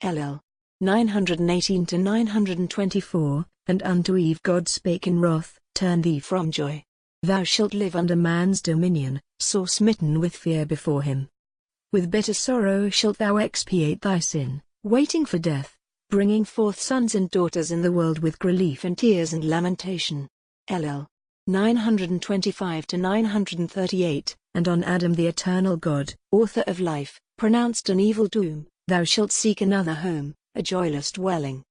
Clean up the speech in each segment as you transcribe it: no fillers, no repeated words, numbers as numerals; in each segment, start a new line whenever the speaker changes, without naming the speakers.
LL 918 to 924. And unto Eve God spake in wrath, turn thee from joy. Thou shalt live under man's dominion, sore smitten with fear before him. With bitter sorrow shalt thou expiate thy sin, waiting for death, bringing forth sons and daughters in the world with grief and tears and lamentation. LL 925 to 938. And on Adam the eternal God, author of life, pronounced an evil doom, thou shalt seek another home, a joyless dwelling.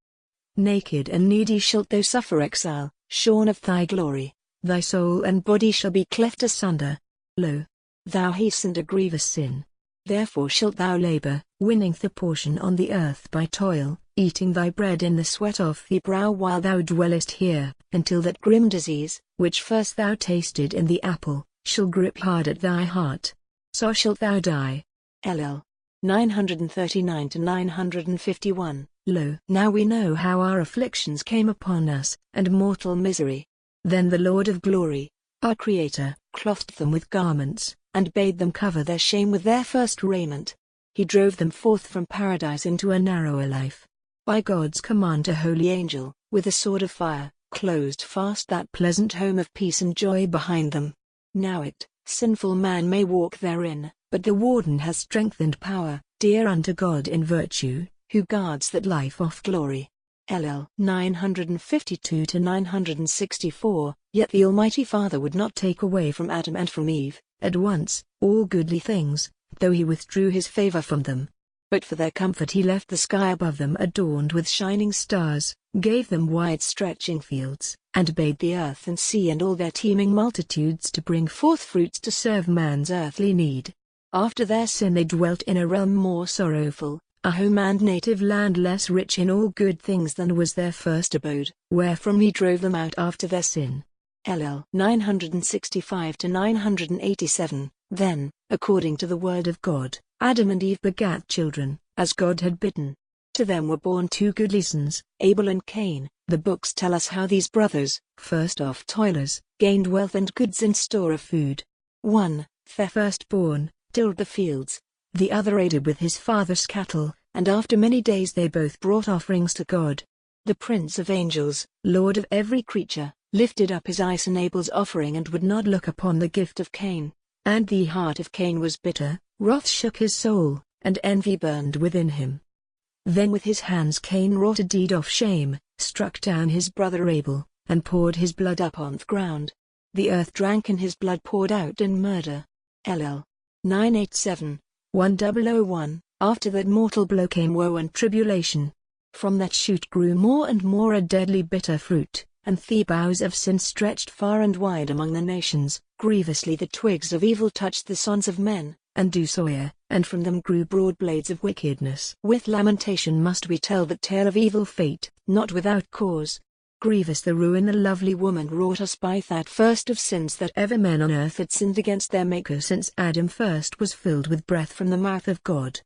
Naked and needy shalt thou suffer exile, shorn of thy glory, thy soul and body shall be cleft asunder. Lo, thou hastened a grievous sin. Therefore shalt thou labor, winning thy portion on the earth by toil, eating thy bread in the sweat of thy brow while thou dwellest here, until that grim disease, which first thou tasted in the apple, shall grip hard at thy heart. So shalt thou die. LL 939 to 951. Lo, now we know how our afflictions came upon us, and mortal misery. Then the Lord of glory, our Creator, clothed them with garments, and bade them cover their shame with their first raiment. He drove them forth from paradise into a narrower life. By God's command a holy angel, with a sword of fire, closed fast that pleasant home of peace and joy behind them. Now it, sinful man may walk therein, but the warden has strength and power, dear unto God in virtue, who guards that life of glory. LL 952 to 964. Yet the Almighty Father would not take away from Adam and from Eve, at once, all goodly things, though he withdrew his favor from them. But for their comfort he left the sky above them adorned with shining stars, gave them wide-stretching fields, and bade the earth and sea and all their teeming multitudes to bring forth fruits to serve man's earthly need. After their sin they dwelt in a realm more sorrowful, a home and native land less rich in all good things than was their first abode, wherefrom he drove them out after their sin. LL 965 to 987. Then, according to the word of God, Adam and Eve begat children, as God had bidden. To them were born two goodly sons, Abel and Cain. The books tell us how these brothers, first off toilers, gained wealth and goods in store of food. One, their firstborn, tilled the fields, the other aided with his father's cattle, and after many days they both brought offerings to God. The Prince of Angels, Lord of every creature, lifted up his eyes on Abel's offering and would not look upon the gift of Cain. And the heart of Cain was bitter, wrath shook his soul, and envy burned within him. Then with his hands Cain wrought a deed of shame, struck down his brother Abel, and poured his blood upon the ground. The earth drank in his blood poured out in murder. LL 987, 1001. After that mortal blow came woe and tribulation. From that shoot grew more and more a deadly bitter fruit, and the boughs of sin stretched far and wide among the nations. Grievously the twigs of evil touched the sons of men, and do soil, and from them grew broad blades of wickedness. With lamentation must we tell that tale of evil fate, not without cause. Grievous the ruin the lovely woman wrought us by that first of sins that ever men on earth had sinned against their Maker since Adam first was filled with breath from the mouth of God.